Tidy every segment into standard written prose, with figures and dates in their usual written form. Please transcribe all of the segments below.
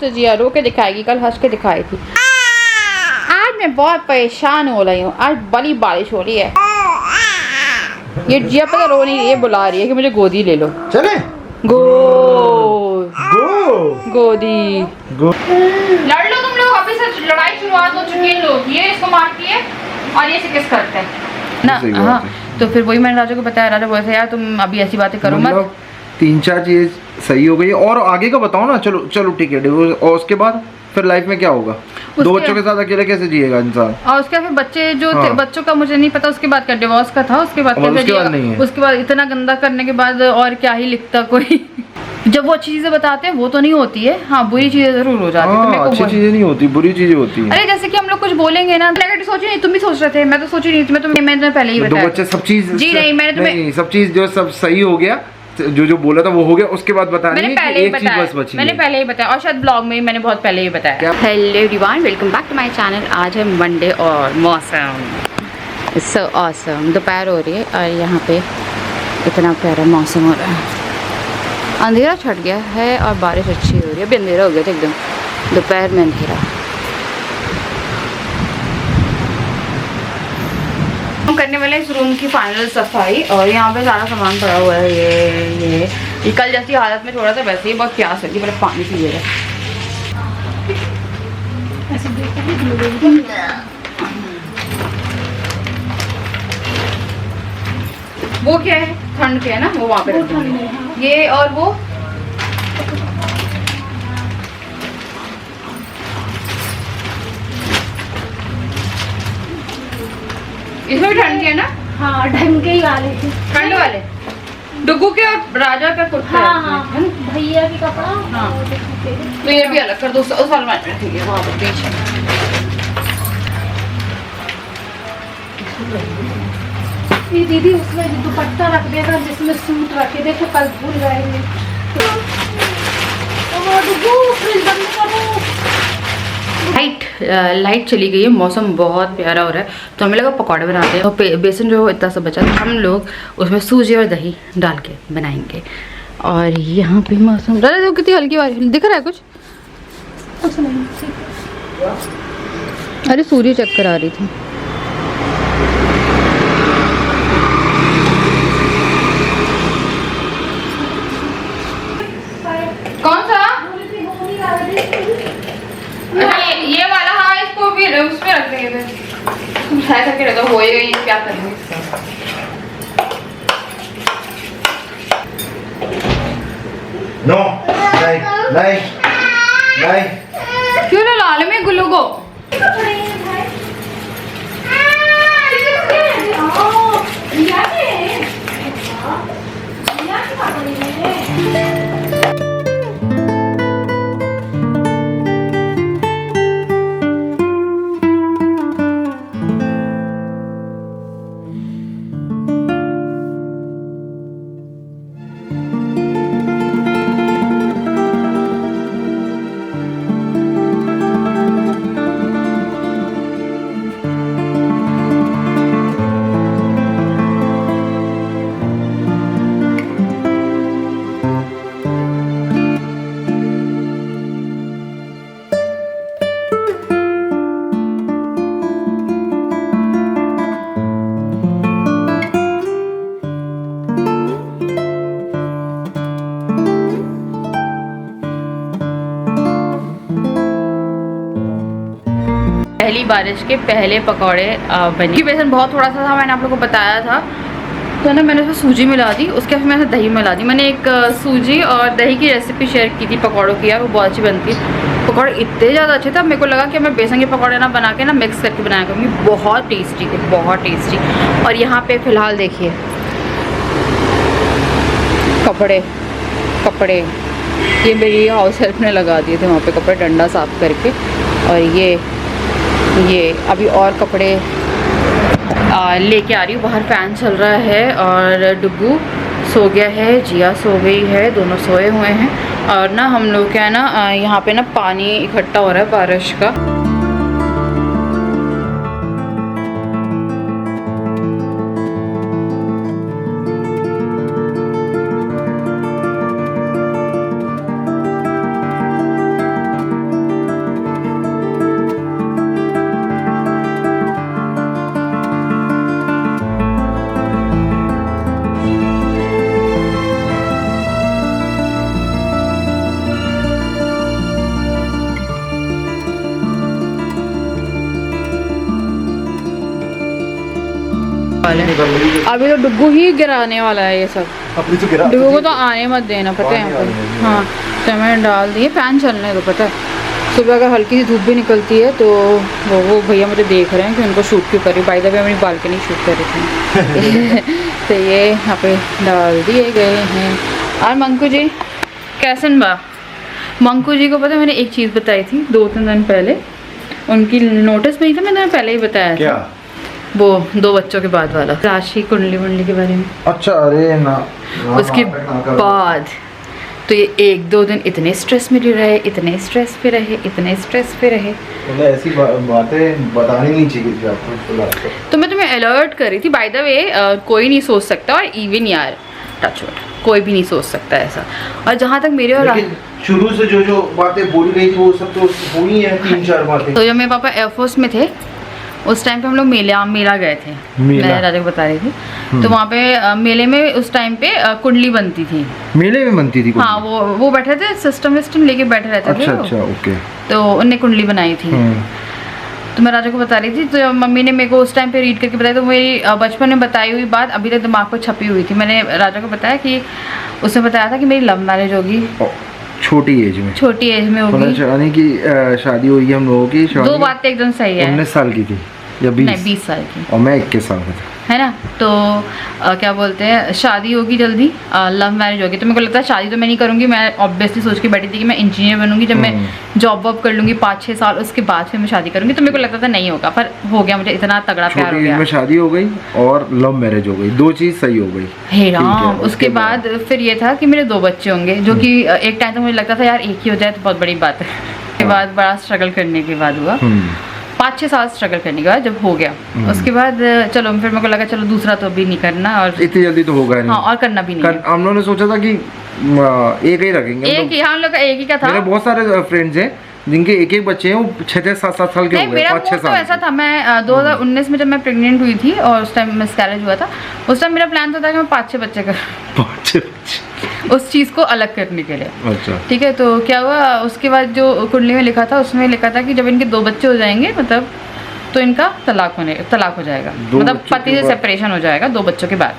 तो जिया रो के दिखाएगी, कल हंस के दिखाई थी। आज मैं बहुत परेशान हो रही हूँ, आज बड़ी बारिश हो रही है। ये जिया पता रो नहीं, ये बुला रही है कि मुझे गोदी ले लो। चले गोदी लड़ लो तुम लोग, अभी से लड़ाई शुरुआत हो चुकी है। लोग ये इसको मारती है और ये इसे किस करते हैं ना। हाँ तो फिर वही मैंने राजा को बताया, राजा बोले थे यार तुम अभी ऐसी बातें करो मत। 3-4 चीज सही हो गई और आगे का बताओ ना। चलो चलो ठीक है, डिवोर्स और उसके बाद फिर लाइफ में क्या होगा? 2 बच्चों के साथ अकेले कैसे जिएगा इंसान? और उसके फिर बच्चे जो थे, बच्चों का मुझे नहीं पता उसके बाद का डिवोर्स का था। उसके बाद उसके बाद इतना गंदा करने के बाद और क्या ही लिखता कोई। जब वो अच्छी चीजें बताते हैं वो तो नहीं होती है, हाँ बुरी चीजें जरूर हो जाती है। अच्छी चीजें नहीं होती, बुरी चीजें होती है। अरे जैसे कि हम लोग कुछ बोलेंगे ना, सोची नहीं, तुम भी सोच रहे थे, मैं तो सोची नहीं थी। मैंने पहले ही बताया। 2 बच्चे सब चीज जी नहीं, मैंने तुम्हें सब चीज जो सब सही हो गया, जो बोला था वो हो गया। उसके बाद बताना मैंने पहले ही बताया, मैंने पहले ही बताया और शायद ब्लॉग में मैंने बहुत पहले ही बताया। Hello everyone, welcome back to my channel. आज है मंडे और मौसम सो ऑसम। दोपहर हो रही है और यहाँ पे इतना प्यारा मौसम हो रहा है। अंधेरा छट गया है और बारिश अच्छी हो रही है। अभी अंधेरा हो गया था एकदम, दोपहर में अंधेरा। हम करने वाले इस रूम की फाइनल सफाई और यहाँ पे सारा सामान पड़ा हुआ है। ये कल जैसी हालत में छोड़ा था वैसे ही बहुत प्यास लगी, मतलब पानी पिएगा। वो क्या है, ठंड के है ना, वो वहाँ पे रख देंगे। ये और वो इसमें भी ठंड के है ना। हाँ ढंग के ही वाले थे, ठंड वाले डुगू के और राजा का कुर्ता। हाँ हाँ भैया की कपड़ा। हाँ तो ये भी अलग कर दो, उस अलमारी में ठीक है, वहाँ पर पीछे। ये दीदी उसमें दुपट्टा रख देगा जिसमें सूट रखे, देखो कल भूल जाएंगे। लाइट चली गई है, मौसम बहुत प्यारा हो रहा है तो हमें लगा पकौड़े बनाते हैं। और बेसन जो इतना सा बचा तो हम लोग उसमें सूजी और दही डाल के बनाएंगे। और यहाँ पे मौसम दादा कितनी हल्की बारिश दिख रहा है कुछ नहीं। अरे सूर्य चक्कर आ रही थी। कौन सा? ये वाला। हाँ इसको भी उसमें रख देंगे, तुम ट्राई करके रखो, होएगा ये, क्या करेंगे इसका। नो नहीं नहीं नहीं, क्यों ना लाल में गुल्लू को पहली बारिश के पहले पकौड़े बने। बेसन बहुत थोड़ा सा था, मैंने आप लोगों को बताया था। तो ना मैंने उसमें सूजी मिला दी, उसके बाद मैंने दही मिला दी। मैंने एक सूजी और दही की रेसिपी शेयर की थी पकौड़ों की, यार वो बहुत अच्छी बनती है। पकौड़े इतने ज़्यादा अच्छे थे, मेरे को लगा कि मैं बेसन के पकौड़े ना बना के ना मिक्स करके बनाया करूँगी। बहुत टेस्टी थे, बहुत टेस्टी। और यहाँ पे फ़िलहाल देखिए कपड़े ये मेरी हाउस हेल्प ने लगा दिए थे वहाँ पे कपड़े, डंडा साफ करके। और ये अभी और कपड़े लेके आ रही हूँ। बाहर फ़ैन चल रहा है और डुगू सो गया है, जिया सो गई है, दोनों सोए हुए हैं। और ना हम लोग क्या है ना, यहाँ पे ना पानी इकट्ठा हो रहा है बारिश का। वाले हैं। अभी तो डुग्गू ही गिराने वाला है ये सब। अपनी तो गिरा डुग्गू को तो आने मत देना, पता है यहाँ पे। हाँ तो मैंने डाल दिए, फैन चलने दो। पता है सुबह अगर हल्की सी धूप भी निकलती है तो वो भैया मुझे देख रहे हैं कि उनको शूट क्यों करी। बाय द वे अपनी बालकनी शूट कर रही थी। तो ये यहाँ पे डाल दिए गए हैं। और मंकू जी कैसे बा? मंकू जी को पता है मैंने एक चीज़ बताई थी 2-3 दिन पहले, उनकी नोटिस में ही था, मैंने पहले ही बताया क्या? था वो 2 बच्चों के बाद वाला राशि कुंडली वुंडली के बारे में। अच्छा अरे ना उसके बाद तो ये 1-2 दिन इतने स्ट्रेस में रहे, इतने स्ट्रेस पे रहे, इतने स्ट्रेस पे रहे। मतलब ऐसी बातें बतानी नहीं चाहिए थी आपको। तो मैं तुम्हें अलर्ट कर रही थी। बाय द वे कोई नहीं सोच सकता, और इवन यार टचवुड कोई भी नहीं सोच सकता ऐसा। और जहाँ तक मेरे और शुरू से जो बातें बोली गई थी वो सब तो हुई है 3-4 बातें। तो जब मेरे पापा एयरफोर्स में थे उस टाइम पे हम लोग मेला गए थे। मैं राजा को बता रही थी। तो वहाँ पे मेले में उस टाइम पे कुंडली बनती थी। मेले में बनती थी? हाँ वो बैठे थे, सिस्टम लेके बैठे रहते थे। अच्छा ओके। तो उनने कुंडली बनाई थी। तो मैं राजा को बता रही थी, तो मम्मी ने मेरे को उस टाइम पे रीड करके बताया। तो मेरी बचपन में बताई हुई बात अभी तक दिमाग पर छपी हुई थी। मैंने राजा को बताया कि उसने बताया था कि मेरी लव मैरिज होगी छोटी एज में होगी। यानी कि शादी हुई है हम लोगों की। 2 बातें एकदम सही है। 19 साल की थी या 20? नहीं 20 साल की। और मैं 21 साल का था, है ना। तो क्या बोलते हैं, शादी होगी जल्दी, लव मैरिज होगी। तो मेरे को लगता है शादी तो मैं नहीं करूँगी। मैं ऑब्वियसली सोच के बैठी थी कि मैं इंजीनियर बनूंगी, जब मैं जॉब वॉब कर लूँगी 5-6 साल, उसके बाद फिर मैं शादी करूँगी। तो मेरे को लगता था नहीं होगा, पर हो गया। मुझे इतना तगड़ा प्यार हो गया। में शादी हो गई और लव मैरिज हो गई, 2 चीज़ सही हो गई। हे राम। उसके बाद फिर ये था कि मेरे 2 बच्चे होंगे, जो कि एक टाइम तो मुझे लगता था यार एक ही हो जाए तो बहुत बड़ी बात है। उसके बाद बड़ा स्ट्रगल करने के बाद हुआ, 5-6 साल स्ट्रगल करने के बाद जब हो गया, उसके बाद चलो फिर मेरे को लगा चलो दूसरा तो अभी नहीं करना, और इतनी जल्दी तो होगा नहीं। हाँ, और करना भी नहीं है। हम लोगों ने सोचा था कि एक ही रखेंगे। एक ही, हम लोग का एक ही का था। मेरे बहुत सारे फ्रेंड्स हैं जिनके एक बच्चे हैं, वो 6-7 साल के हो गए, 5-6 साल। तो ऐसा था, मैं 2019 में जब मैं प्रेग्नेंट हुई थी और उस टाइम मिसकैरेज हुआ था, उस टाइम मेरा प्लान तो था कि मैं 5-6 बच्चे कर उस चीज़ को अलग करने के लिए। अच्छा ठीक है। तो क्या हुआ, उसके बाद जो कुंडली में लिखा था उसमें लिखा था कि जब इनके 2 बच्चे हो जाएंगे मतलब तो इनका तलाक हो जाएगा, मतलब पति से सेपरेशन हो जाएगा 2 बच्चों के बाद।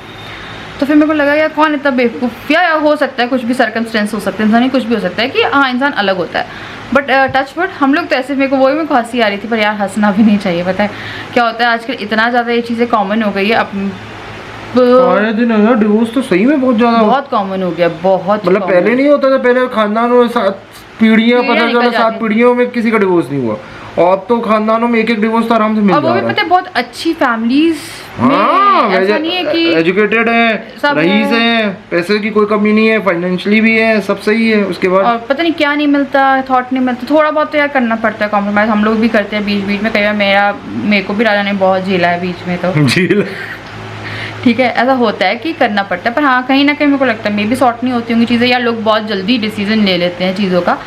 तो फिर मेरे को लगा यार कौन इतना बेवकूफ़, या हो सकता है कुछ भी सर्कमस्टेंस हो सकते हैं, इंसान कुछ भी हो सकता है कि हाँ इंसान अलग होता है। बट टच वुड हम लोग तो ऐसे, मेरे को वही मेरे को हंसी आ रही थी, पर यार हंसना भी नहीं चाहिए। पता है क्या होता है आजकल, इतना ज़्यादा ये चीज़ें कॉमन हो गई है। अब दिन यार डिवोर्स तो सही में बहुत कॉमन हो गया, बहुत। मतलब पहले नहीं होता था, पहले खानदानों में पीढ़ियां पता चला 7 पीढ़ियों में किसी का डिवोर्स नहीं हुआ, और अब तो खानदानों में एक डिवोर्स तो आराम से मिल जा रहा है। पता है बहुत अच्छी फैमिलीज हाँ, ऐसा नहीं है कि एजुकेटेड है, रईस है, पैसे की कोई कमी नहीं है, फाइनेंशियली भी है, सब सही है। उसके बाद और पता नहीं क्या नहीं मिलता, थॉट नहीं मिलता, थोड़ा बहुत तो यार करना पड़ता है कॉम्प्रोमाइज, हम लोग भी करते हैं बीच में। कई बार मेरे को भी राजा ने बहुत झेला है बीच में, तो झेला ठीक है, ऐसा होता है कि करना पड़ता है। पर हाँ कहीं ना कहीं मेरे को लगता है मे भी सॉर्ट नहीं होती होंगी चीज़ें, या लोग बहुत जल्दी डिसीजन ले लेते हैं चीज़ों का,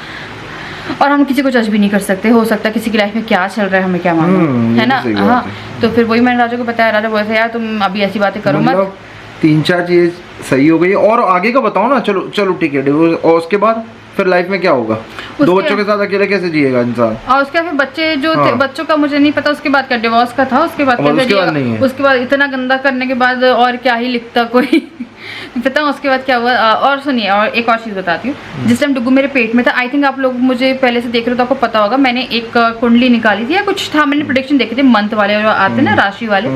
और हम किसी को जज भी नहीं कर सकते। हो सकता है किसी की लाइफ में क्या चल रहा है हमें क्या मालूम, है ना। हाँ तो फिर वही मैंने राजा को बताया, राजा बोले थे यार तुम अभी ऐसी बातें करो मत। 3-4 चीज़ सही हो गई, और आगे का बताओ ना। चलो ठीक है, और उसके बाद फिर लाइफ में क्या होगा? 2 बच्चों के साथ अकेले कैसे जिएगा इंसान? और उसके बाद फिर बच्चे जो थे, बच्चों का मुझे नहीं पता उसके बाद का डिवोर्स का था, उसके बाद उसके बाद इतना गंदा करने के बाद और क्या ही लिखता कोई पता है उसके बाद क्या हुआ। और सुनिए, और एक और चीज़ बताती हूँ। जिस टाइम डुग्गू मेरे पेट में था, आई थिंक आप लोग मुझे पहले से देख रहे हो तो आपको पता होगा, मैंने एक कुंडली निकाली थी या कुछ था, मैंने प्रेडिक्शन देखे थे मंथ वाले और आते ना राशि वाले,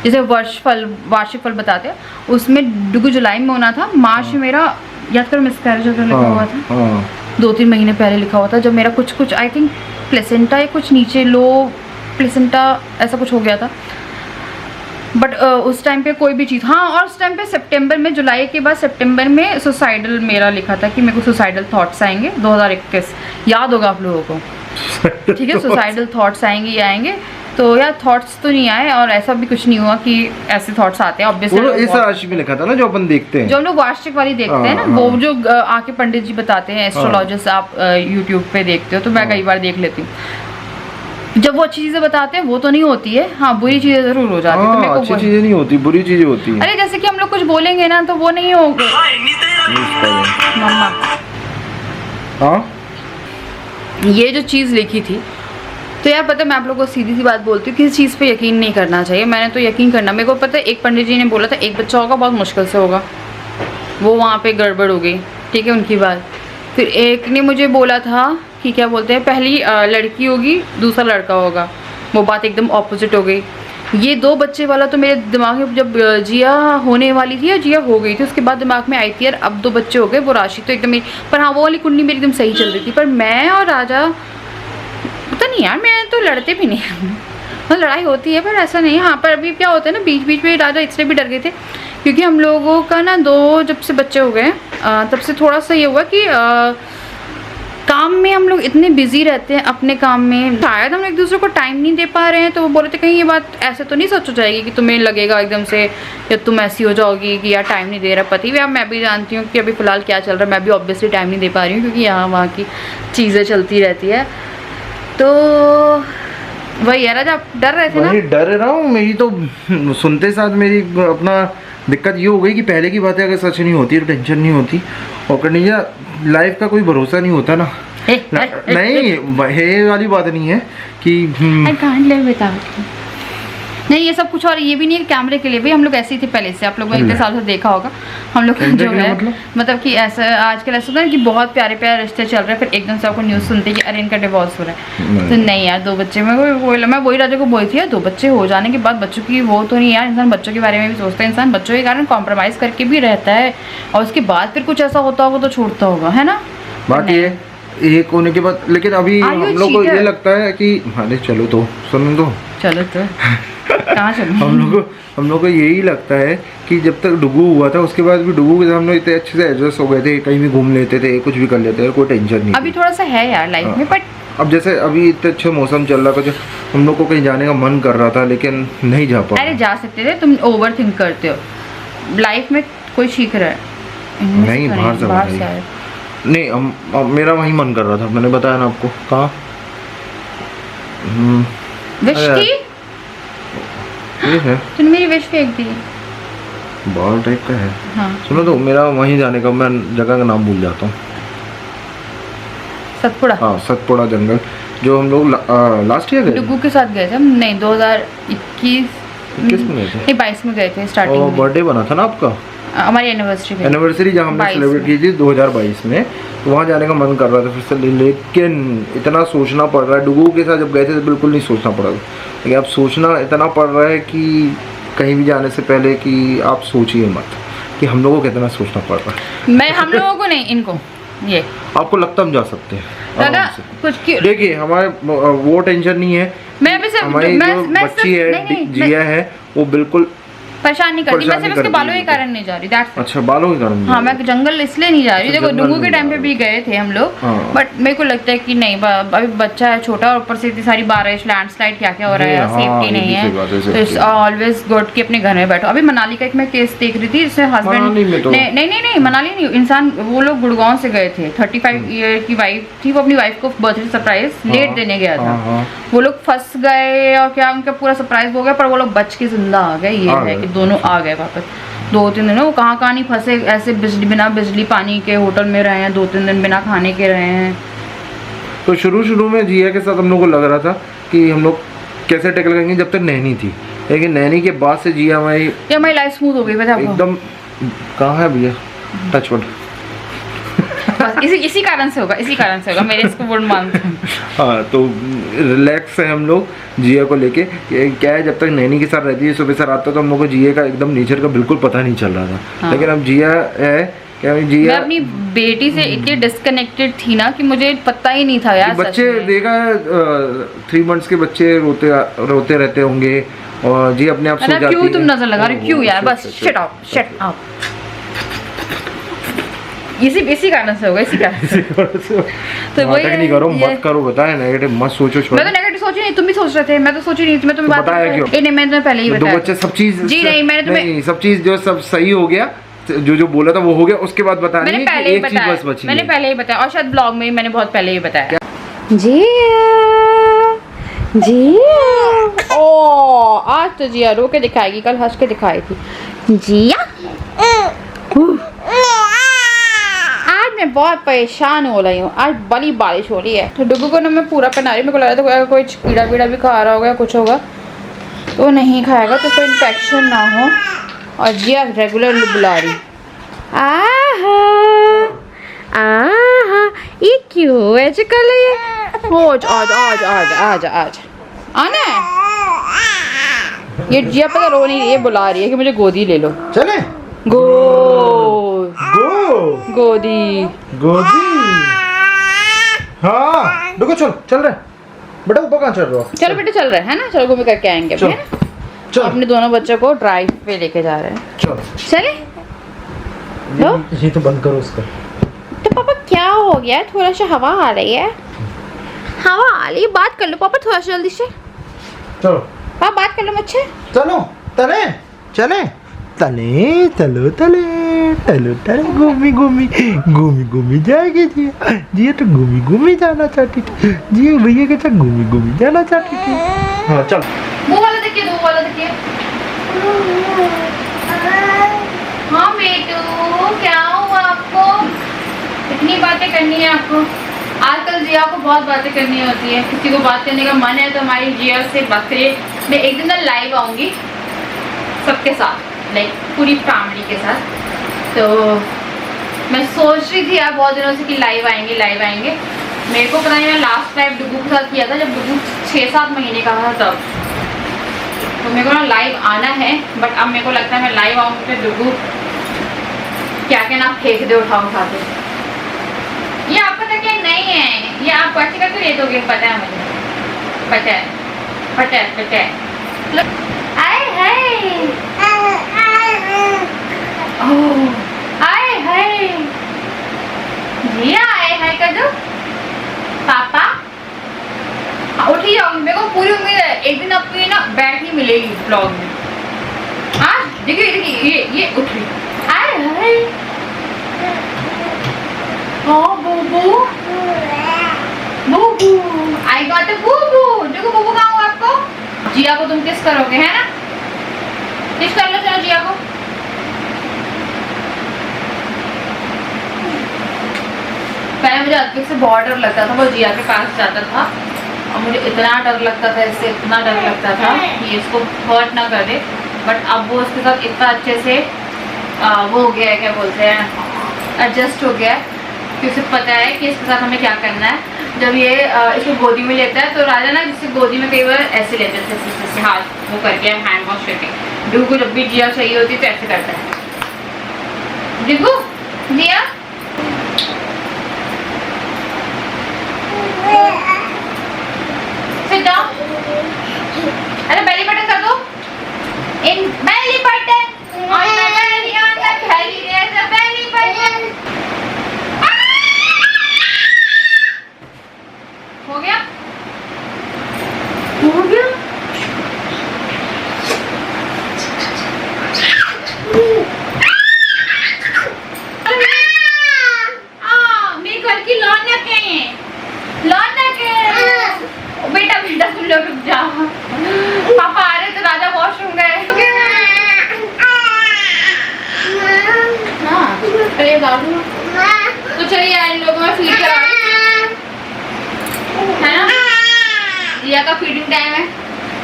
जैसे वार्षिक फल बताते हैं, उसमें डुग्गू जुलाई में होना था, मार्च में मेरा याद करो मिसकैरेज लिखा हुआ था, 2-3 महीने पहले लिखा हुआ था, जब मेरा कुछ आई थिंक प्लेसेंटा या कुछ नीचे लो प्लेसेंटा ऐसा कुछ हो गया था। बट उस टाइम पे कोई भी चीज़, हाँ, और उस टाइम पे सितंबर में, जुलाई के बाद सितंबर में सुसाइडल मेरा लिखा था कि मेरे को सुसाइडल थॉट्स आएंगे 2021, याद होगा आप लोगों को, ठीक है। सुसाइडल थॉट्स आएंगे तो यार थॉट्स तो नहीं आए, और ऐसा भी कुछ नहीं हुआ कि ऐसे थॉट्स आते हैं। ऑब्वियसली इस राशि में लिखा था ना, जो अपन देखते हैं, जो हम लोग वार्षिक वाली देखते हैं ना, वो जो आके पंडित जी बताते हैं, एस्ट्रोलॉजिस्ट आप यूट्यूब पे देखते हो, तो मैं कई बार देख लेती हूँ। जब वो अच्छी चीजें बताते हैं वो तो नहीं होती है, हाँ बुरी चीजें जरूर हो जाती है। तो अच्छी चीजें नहीं होती, बुरी चीजें होती हैं। अरे जैसे कि हम लोग कुछ बोलेंगे ना तो वो नहीं होगा। मम्मा हाँ ये जो चीज लिखी थी तो यार पता है, मैं आप लोगों को सीधी सी बात बोलती हूँ, किसी चीज़ पे यकीन नहीं करना चाहिए। मैंने तो यकीन करना, मेरे को पता है एक पंडित जी ने बोला था एक बच्चा होगा, बहुत मुश्किल से होगा, वो वहाँ पे गड़बड़ हो गई, ठीक है उनकी बात। फिर एक ने मुझे बोला था कि क्या बोलते हैं, पहली लड़की होगी दूसरा लड़का होगा, वो बात एकदम ऑपोजिट हो गई। ये 2 बच्चे वाला तो मेरे दिमाग में जब जिया होने वाली थी या जिया हो गई थी उसके बाद दिमाग में आई थी यार अब 2 बच्चे हो गए, वो राशि तो एकदम मेरी, पर हाँ वो वाली कुंडली मेरी एकदम सही चल रही थी। पर मैं और राजा पता नहीं यार, मैं तो लड़ते भी नहीं मतलब लड़ाई होती है पर ऐसा नहीं। हाँ पर अभी क्या होता है ना, बीच बीच में राजा इसलिए भी डर गए थे क्योंकि हम लोगों का ना 2 जब से बच्चे हो गए तब से थोड़ा सा ये हुआ कि काम में हम लोग इतने बिजी रहते हैं अपने काम में, शायद हम लोग एक दूसरे को टाइम नहीं दे पा रहे हैं। तो वो बोल रहे थे कहीं ये बात ऐसे तो नहीं सोचो जाएगी कि तुम्हें लगेगा एकदम से या तुम ऐसी हो जाओगी कि यार टाइम नहीं दे रहा पति भी। अब मैं भी जानती हूँ कि अभी फ़िलहाल क्या चल रहा है, मैं भी ऑब्वियसली टाइम नहीं दे पा रही हूँ क्योंकि यहाँ वहाँ की चीज़ें चलती रहती है। तो वही यार, आप डर रहे थे ना? डर रहा हूँ, मेरी तो सुनते साथ मेरी अपना दिक्कत ये हो गई कि पहले की बातें अगर सच नहीं होती तो टेंशन नहीं होती, और कन्हैया लाइफ का कोई भरोसा नहीं होता ना। नहीं है वाली बात नहीं है कि नहीं ये सब कुछ और ये भी नहीं है कैमरे के लिए भी, हम लोग ऐसे ही थे पहले से, आप लोगों ने इतने साल से देखा होगा हम लोग जो है मतलब कि ऐसा आजकल ऐसा होता है कि बहुत प्यारे प्यारे रिश्ते चल रहे हैं, फिर एकदम से आपको न्यूज़ सुनते हैं कि अरे इनका डिवोर्स हो रहा है। तो नहीं यार 2 बच्चे मैं वही राजा को बोली थी यार 2 बच्चे हो जाने के बाद बच्चों की वो तो नहीं यार, इंसान बच्चों के बारे में भी सोचता है, इंसान बच्चों के कारण कॉम्प्रोमाइज़ करके भी रहता है और उसके बाद फिर कुछ ऐसा होता होगा तो छोड़ता होगा, है ना। बात ये एक होने के बाद, लेकिन अभी हम लोग को ये लगता है कि अरे चलो तो सुन दो, चलो तो कहाँ चलो हम लोग को यही लगता है कि जब तक डुगू हुआ था उसके बाद भी डुगू के साथ हम लोग इतने अच्छे से एडजस्ट हो गए थे, कहीं भी घूम लेते थे, कुछ भी कर लेते थे, कोई टेंशन नहीं। अभी थोड़ा सा है यार लाइफ में, बट अब जैसे अभी इतने अच्छे मौसम चल रहा था, हम लोग को कहीं जाने का मन कर रहा था लेकिन नहीं जा पा। अरे जा सकते थे, तुम ओवर थिंक करते हो, लाइफ में कोई सीख रहा है नहीं, बाहर से नहीं हम मेरा वही मन कर रहा था, मैंने बताया ना आपको। कहाँ विश की ये है, तूने मेरी विश फेंक दी, बॉल टाइप का है। हाँ सुनो तो मेरा वहीं जाने का, मैं जगह का नाम भूल जाता हूँ। सतपुड़ा, हाँ सतपुड़ा जंगल, जो हम लोग लास्ट ईयर गए डुगू के साथ गए थे हम। नहीं 2021 में गए थे, नहीं 22 में गए थे स्टार्टिंग में। बर्थडे बना था ना आपका, हमारी एनिवर्सरी जहाँ हमने सेलिब्रेट की थी 2022 में, तो वहाँ जाने का मन कर रहा था फिर से, लेकिन इतना सोचना पड़ रहा है। डुगू के साथ जब गए थे तो बिल्कुल नहीं सोचना पड़ा, लेकिन अब सोचना इतना पड़ रहा है कि कहीं भी जाने से पहले कि आप सोचिए मत कि हम लोगों को कितना सोचना पड़ रहा है। मैं हम लोगों को नहीं, इनको ये आपको लगता हम जा सकते हैं दादा कुछ देखिए, हमारे वो टेंशन नहीं है। मैं अभी से हमारी जो बच्ची है जिया है वो बिल्कुल परेशान नहीं करती, मैं सिर्फ उसके बालों के कारण नहीं जा रही, दैट्स अच्छा बालों के कारण। हाँ मैं जंगल इसलिए नहीं जा रही, देखो डुगू के टाइम पे भी गए थे हम लोग, बट मेरे को लगता है कि नहीं अभी बच्चा है छोटा और ऊपर से इतनी सारी बारिश लैंडस्लाइड क्या क्या हो रहा है, सेफ्टी नहीं है, तो इट्स ऑलवेज गुड कि अपने घर में बैठो। अभी मनाली का एक मैं केस देख रही थी, जिससे हस्बैंड नहीं मनाली नहीं, इंसान वो लोग गुड़गांव से गए थे, 35 ईयर की वाइफ थी, वो अपनी वाइफ को बर्थडे सरप्राइज लेट देने गया था, वो लोग फंस गए और क्या उनका पूरा सरप्राइज हो गया, पर वो लोग बच के जिंदा आ गए। ये है कि दोनों आ गए वापस, 2-3 दिन वो कहाँ नहीं फंसे, ऐसे बिना बिजली पानी के होटल में रहे हैं, 2-3 दिन बिना खाने के रहे हैं। तो शुरू में जिया के साथ हम लोग को लग रहा था कि हम लोग कैसे टैकल करेंगे जब तक नैनी थी, लेकिन नैनी के बाद से जिया हमारी लाइफ स्मूथ हो गई एकदम। कहाँ है भैया टचवुड, इसी कारण से होगा मेरे इसको वुड मानते हैं। हाँ तो रिलैक्स है हम लोग जिया को लेके। क्या है जब तक नैनी के साथ रहती है सुबह से रात तक तो हम लोग को जिया का एकदम नेचर का बिल्कुल पता नहीं चल रहा था। हाँ। लेकिन अब जिया है क्या, जिया मैं अपनी बेटी से इतनी डिस्कनेक्टेड थी ना कि मुझे पता ही नहीं था यार। बच्चे देखा 3 मंथ्स के बच्चे रोते रहते होंगे और जी अपने आप सो जाती है। क्यों तुम नजर लगा रहे, क्यों यार, बस शट अप इसी कारण से होगा, इसी कारण से। तो वही नहीं करो, मत करो, बताया नेगेटिव मत सोचो। मैं तो नेगेटिव सोची नहीं, तुम भी सोच रहे थे, मैं तो सोची नहीं थी, मैं तुम्हें बात बताया क्यों? नहीं मैंने तुम्हें पहले ही बताया। 2 बच्चे सब चीज जी नहीं, मैंने तुम्हें सब चीज जो सब सही हो गया, जो बोला था वो हो गया, उसके बाद बताया मैंने पहले ही बताया, मैंने पहले ही बताया, और शायद ब्लॉग में मैंने बहुत पहले ही बताया। जिया ओ आज तो जिया रो के दिखाएगी, कल हंस के दिखाई थी। जिया आज मैं बहुत परेशान हो रही हूँ, आज बड़ी बारिश हो रही है। तो डुगू को ना मैं पूरा पहना रही हूँ। मेरे को लग रहा था कोई कीड़ा वीड़ा भी खा रहा होगा या कुछ होगा तो नहीं खाएगा, तो कोई इन्फेक्शन ना हो। और जिया रेगुलर बुला रही, आहा आहा ये क्यों ऐसे कर रही है? आज आज आज आज आज आज आना है। ये जिया पता रो नहीं रही है, बुला रही है कि मुझे गोदी ले लो। चले गो गो गोदी गोदी। हाँ देखो चल रहे बेटा, ऊपर कहाँ चल रहे हो? चलो बेटा चल रहे हैं ना, चलो घूम करके आएंगे अभी, है ना? चल अपने दोनों बच्चों को ड्राइव पे लेके जा रहे हैं। चल चले ये तो बंद करो उसका। तो पापा क्या हो गया? थोड़ा सा हवा आ रही है, हवा आ रही है। बात कर लो पापा थोड़ा सा जल्दी से। चलो पापा बात कर लो मुझसे। चलो तले चले तले चलो तले चलो तले घूमी घूमी घूमी घूमी जाएगी जी तो घूमी घूमी जाना चाहती थी जी, भैया के साथ घूमी घूमी जाना चाहती थी। हाँ चल वो वाला देखिए, दो वाला देखिए। हाँ बेटू क्या हुआ आपको? इतनी बातें करनी है आपको? आजकल जिया को बहुत बातें करनी होती है। किसी को बात करने का मन है तो हमारी जिया से बात करिए। मैं एक दिन लाइव आऊंगी सबके साथ, लाइक पूरी फैमिली के साथ। तो मैं सोच रही थी यार बहुत दिनों से कि लाइव आएंगे लाइव आएंगे। मेरे को पता नहीं, मैं लास्ट टाइम डुगू के साथ किया था जब डुगू 6-7 महीने का था तब। तो मेरे को ना लाइव आना है, बट अब मेरे को लगता है मैं लाइव आऊंगी तो डुगू क्या क्या ना फेंक दे उठा के। ये आपका तकिया नहीं है, ये आप कैसे करके ले दोगे? पता है मुझे, पता है। आए हाय आए हाय जिया, आए हाय कर दो पापा। उठी जाऊंगी, मेरे को पूरी उम्मीद है एक दिन आपको ये ना बैठ ही मिलेगी ब्लॉग में। हाँ देखिए ये उठ रही। आए हाय बूबू बूबू आई गॉट अ बूबू। देखो बूबू कहाँ हुआ आपको? जिया को तुम किस करोगे, है ना? किस कर लो चलो जिया को। पहले मुझे अद्विक से बहुत डर लगता था, वो जिया के पास जाता था और मुझे इतना डर लगता था, इससे इतना डर लगता था कि इसको हर्ट ना कर दे। बट अब वो उसके साथ इतना अच्छे से वो हो गया है, क्या बोलते हैं, एडजस्ट हो गया है कि उसे पता है कि इसके साथ हमें क्या करना है। जब ये इसको गोदी में लेता है तो राजा ना जिससे गोदी में कई बार ऐसे लेते थे, जैसे हाथ वो करके हैंड वॉश करके। डू को जब भी जिया चाहिए होती तो ऐसे करता है। देखो जिया sit down। अरे बेली बटन कर दो, इन belly button on the belly, on the belly there's a belly button। हो गया मेरी घर की लॉन ना कहें, लॉन ना कहें। बेटा बेटा तुम लोग रुक जाओ, पापा आ रहे तो राजा वॉशरूम गए। अरे बाबू तो चलिए यार इन लोगों में फीड करा है ना। जिया का फीडिंग टाइम है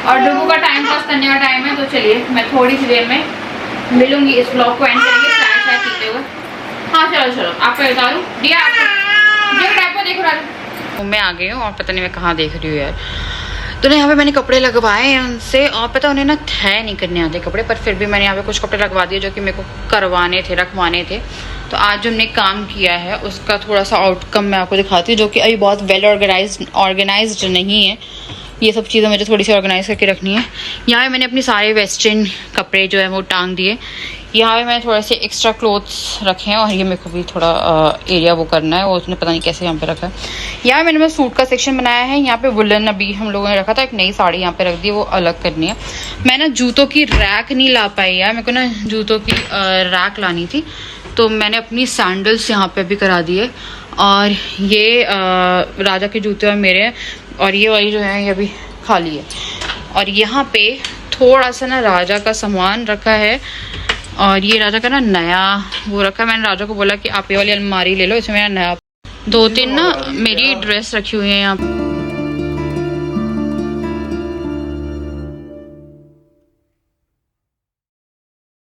और डुगू का टाइम पास करने का टाइम है। तो चलिए मैं थोड़ी सी देर में मिलूंगी, इस ब्लॉग को एंड करेंगे चाय चाय पीते हुए। हाँ चलो आपको बता दूँ दिया आपको देखो राजू मैं आ गई हूँ और पता नहीं मैं कहाँ देख रही हूँ यार। तो ना यहाँ पे मैंने कपड़े लगवाए हैं उनसे और पता उन्हें ना तय नहीं करने आते कपड़े, पर फिर भी मैंने यहाँ पे कुछ कपड़े लगवा दिए जो कि मेरे को करवाने थे, रखवाने थे। तो आज जो हमने काम किया है उसका थोड़ा सा आउटकम मैं आपको दिखाती हूँ, जो कि अभी बहुत वेल ऑर्गेनाइज्ड नहीं है। ये सब चीज़ें मुझे थोड़ी सी ऑर्गेनाइज करके रखनी है। यहाँ पे मैंने अपने सारे वेस्टर्न कपड़े जो है वो टांग दिए। यहाँ पे मैंने थोड़े से एक्स्ट्रा क्लोथ्स रखे हैं और ये मेरे को भी थोड़ा एरिया वो करना है, वो उसने पता नहीं कैसे यहाँ पे रखा है। यहाँ मैंने सूट का सेक्शन बनाया है। यहाँ पे वुलन अभी हम लोगों ने रखा था, एक नई साड़ी यहाँ पे रख दी, वो अलग करनी है। मैं ना जूतों की रैक नहीं ला पाई यार, मेरे को ना जूतों की रैक लानी थी, तो मैंने अपनी सैंडल्स यहाँ पे भी करा दिए। और ये राजा के जूते और मेरे हैं, और ये वाली जो है ये अभी खाली है। और यहाँ पे थोड़ा सा ना राजा का सामान रखा है, और ये राजा का ना नया वो रखा है। मैंने राजा को बोला कि आप ये वाली अलमारी ले लो, इसमें मेरा नया 2-3 ना मेरी ड्रेस रखी हुई है यहाँ पे।